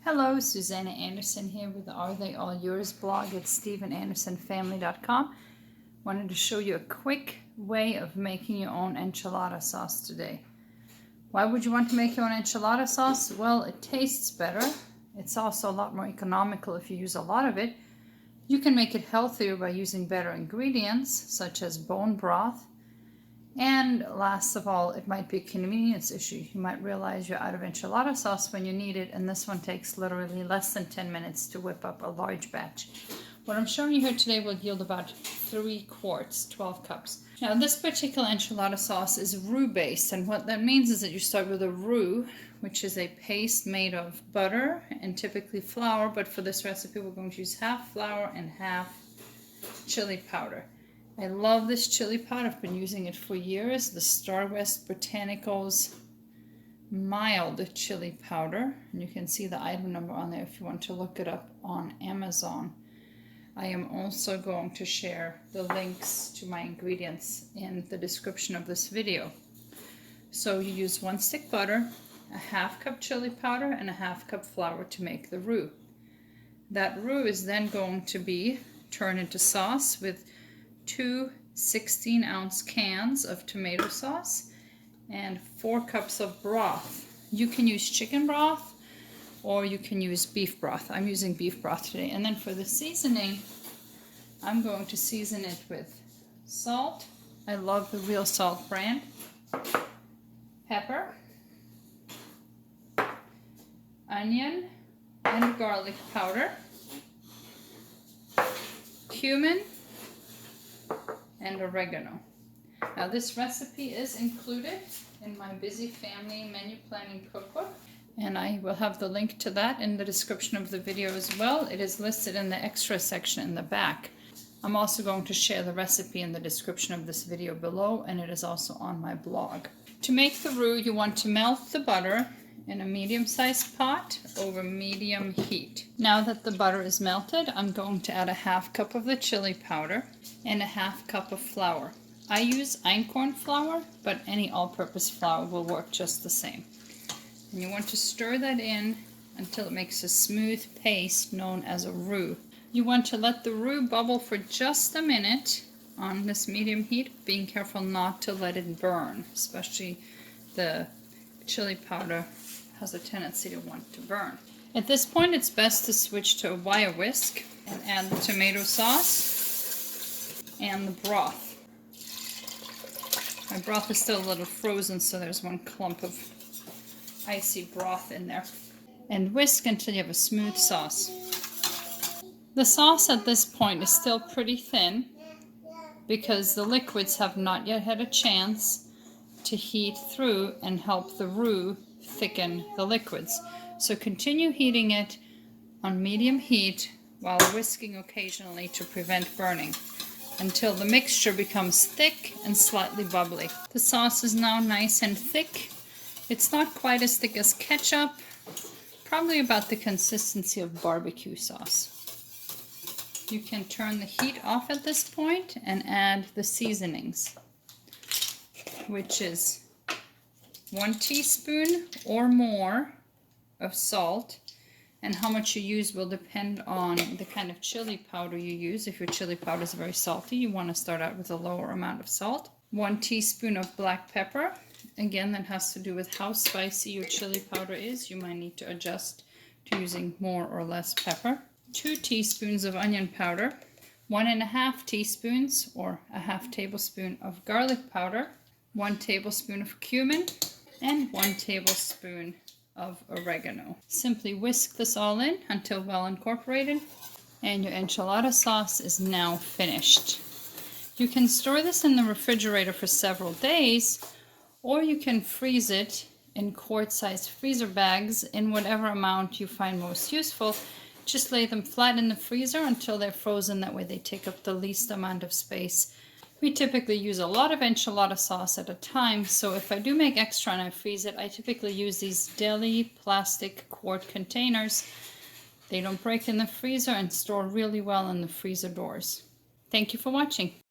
Hello, Susanna Anderson here with the Are They All Yours blog at StephenAndersonFamily.com. Wanted to show you a quick way of making your own enchilada sauce today. Why would you want to make your own enchilada sauce? Well, it tastes better. It's also a lot more economical if you use a lot of it. You can make it healthier by using better ingredients, such as bone broth. And last of all, it might be a convenience issue. You might realize you're out of enchilada sauce when you need it, and this one takes literally less than 10 minutes to whip up a large batch. What I'm showing you here today will yield about 3 quarts, 12 cups. Now this particular enchilada sauce is roux based, and what that means is that you start with a roux, which is a paste made of butter and typically flour, but for this recipe we're going to use half flour and half chili powder. I love this chili powder. I've been using it for years. The Star West Botanicals mild chili powder. And you can see the item number on there if you want to look it up on Amazon. I am also going to share the links to my ingredients in the description of this video. So you use 1 stick butter, a half cup chili powder, and a half cup flour to make the roux. That roux is then going to be turned into sauce with 2 16-ounce cans of tomato sauce and 4 cups of broth. You can use chicken broth or you can use beef broth. I'm using beef broth today. And then for the seasoning, I'm going to season it with salt. I love the Real Salt brand. Pepper, onion and garlic powder, cumin, and oregano. Now this recipe is included in my Busy Family Menu Planning Cookbook, and I will have the link to that in the description of the video as well. It is listed in the extra section in the back. I'm also going to share the recipe in the description of this video below, and it is also on my blog. To make the roux, you want to melt the butter in a medium-sized pot over medium heat. Now that the butter is melted, I'm going to add a half cup of the chili powder and a half cup of flour. I use einkorn flour, but any all-purpose flour will work just the same. And you want to stir that in until it makes a smooth paste known as a roux. You want to let the roux bubble for just a minute on this medium heat, being careful not to let it burn, especially the chili powder has a tendency to want to burn. At this point, it's best to switch to a wire whisk and add the tomato sauce and the broth. My broth is still a little frozen, so there's 1 clump of icy broth in there. And whisk until you have a smooth sauce. The sauce at this point is still pretty thin because the liquids have not yet had a chance to heat through and help the roux thicken the liquids. So continue heating it on medium heat while whisking occasionally to prevent burning until the mixture becomes thick and slightly bubbly. The sauce is now nice and thick. It's not quite as thick as ketchup, probably about the consistency of barbecue sauce. You can turn the heat off at this point and add the seasonings, which is 1 teaspoon or more of salt, and how much you use will depend on the kind of chili powder you use. If your chili powder is very salty, you want to start out with a lower amount of salt. 1 teaspoon of black pepper. Again, that has to do with how spicy your chili powder is. You might need to adjust to using more or less pepper. 2 teaspoons of onion powder. 1½ teaspoons or a half tablespoon of garlic powder. 1 tablespoon of cumin and 1 tablespoon of oregano. Simply whisk this all in until well incorporated, and your enchilada sauce is now finished. You can store this in the refrigerator for several days, or you can freeze it in quart-sized freezer bags in whatever amount you find most useful. Just lay them flat in the freezer until they're frozen. That way they take up the least amount of space. We typically use a lot of enchilada sauce at a time, so if I do make extra and I freeze it, I typically use these deli plastic quart containers. They don't break in the freezer and store really well in the freezer doors. Thank you for watching.